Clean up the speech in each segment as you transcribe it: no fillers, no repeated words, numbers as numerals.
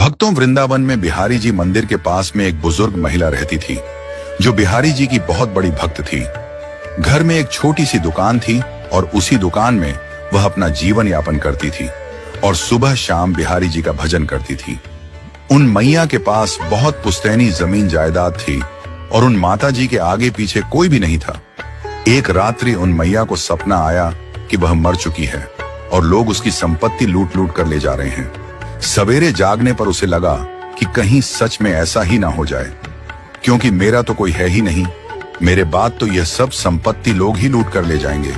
भक्तों, वृंदावन में बिहारी जी मंदिर के पास में एक बुजुर्ग महिला रहती थी जो बिहारी जी की बहुत बड़ी भक्त थी। घर में एक छोटी सी दुकान थी और उसी दुकान में वह अपना जीवन यापन करती थी और सुबह शाम बिहारी जी का भजन करती थी। उन मैया के पास बहुत पुश्तैनी जमीन जायदाद थी और उन माता जी के आगे पीछे कोई भी नहीं था। एक रात्रि उन मैया को सपना आया कि वह मर चुकी है और लोग उसकी संपत्ति लूट लूट कर ले जा रहे हैं। सवेरे जागने पर उसे लगा कि कहीं सच में ऐसा ही ना हो जाए, क्योंकि मेरा तो कोई है ही नहीं। मेरे बाद तो यह सब संपत्ति लोग ही लूट कर ले जाएंगे।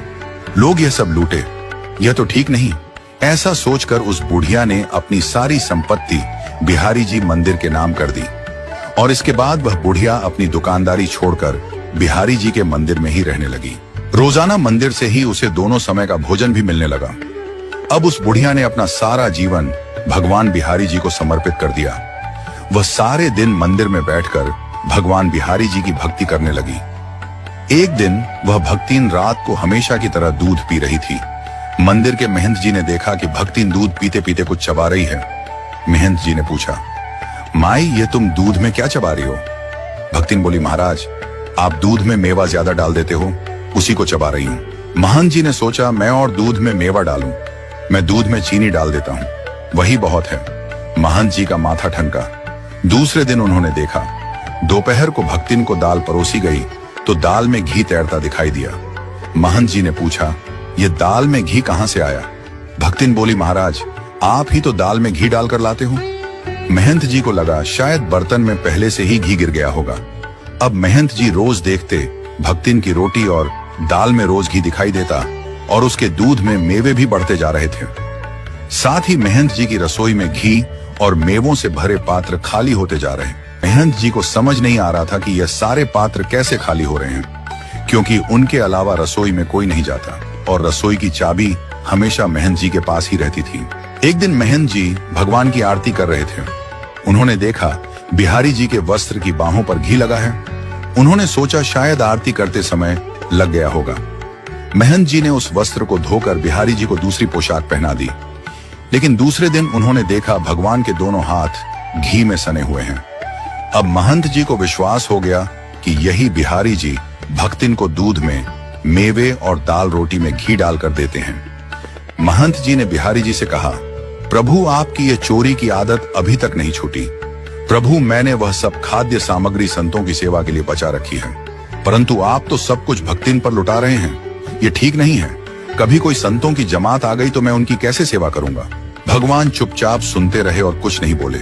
लोग यह सब लूटे, यह तो ठीक नहीं। ऐसा सोचकर उस बुढ़िया ने अपनी सारी संपत्ति बिहारी जी मंदिर के नाम कर दी और इसके बाद वह बुढ़िया अपनी दुकानदारी छोड़कर बिहारी जी के मंदिर में ही रहने लगी। रोजाना मंदिर से ही उसे दोनों समय का भोजन भी मिलने लगा। अब उस बुढ़िया ने अपना सारा जीवन भगवान बिहारी जी को समर्पित कर दिया। वह सारे दिन मंदिर में बैठकर भगवान बिहारी जी की भक्ति करने लगी। एक दिन वह भक्तिन रात को हमेशा की तरह दूध पी रही थी। मंदिर के महंत जी ने देखा कि भक्तिन दूध पीते पीते कुछ चबा रही है। महंत जी ने पूछा, माई, ये तुम दूध में क्या चबा रही हो? भक्तिन बोली, महाराज, आप दूध में मेवा ज्यादा डाल देते हो, उसी को चबा रही हूँ। महंत जी ने सोचा, मैं और दूध में मेवा डालूं, मैं दूध में चीनी डाल देता हूँ, वही बहुत है। महंत जी का माथा ठनका। दूसरे दिन उन्होंने देखा, दोपहर को भक्तिन को दाल परोसी गई तो दाल में घी तैरता दिखाई दिया। महंत जी ने पूछा, ये दाल में घी कहां से आया? भक्तिन बोली, महाराज, आप ही तो दाल में घी डालकर लाते हो। महंत जी को लगा शायद बर्तन में पहले से ही घी गिर गया होगा। अब महंत जी रोज देखते भक्तिन की रोटी और दाल में रोज घी दिखाई देता और उसके दूध में मेवे भी बढ़ते जा रहे थे। साथ ही महंत जी की रसोई में घी और मेवों से भरे पात्र खाली होते जा रहे। महंत जी को समझ नहीं आ रहा था कि यह सारे पात्र कैसे खाली हो रहे हैं, क्योंकि उनके अलावा रसोई में कोई नहीं जाता और रसोई की चाबी हमेशा महंत जी के पास ही रहती थी। एक दिन महंत जी भगवान की आरती कर रहे थे। उन्होंने देखा बिहारी जी के वस्त्र की बाहों पर घी लगा है। उन्होंने सोचा शायद आरती करते समय लग गया होगा। महंत जी ने उस वस्त्र को धोकर बिहारी जी को दूसरी पोशाक पहना दी। लेकिन दूसरे दिन उन्होंने देखा भगवान के दोनों हाथ घी में सने हुए हैं। अब महंत जी को विश्वास हो गया कि यही बिहारी जी भक्तिन को दूध में मेवे और दाल रोटी में घी डालकर देते हैं। महंत जी ने बिहारी जी से कहा, प्रभु, आपकी ये चोरी की आदत अभी तक नहीं छूटी। प्रभु, मैंने वह सब खाद्य सामग्री संतों की सेवा के लिए बचा रखी है, परंतु आप तो सब कुछ भक्तिन पर लुटा रहे हैं। ये ठीक नहीं है। कभी कोई संतों की जमात आ गई तो मैं उनकी कैसे सेवा करूंगा? भगवान चुपचाप सुनते रहे और कुछ नहीं बोले।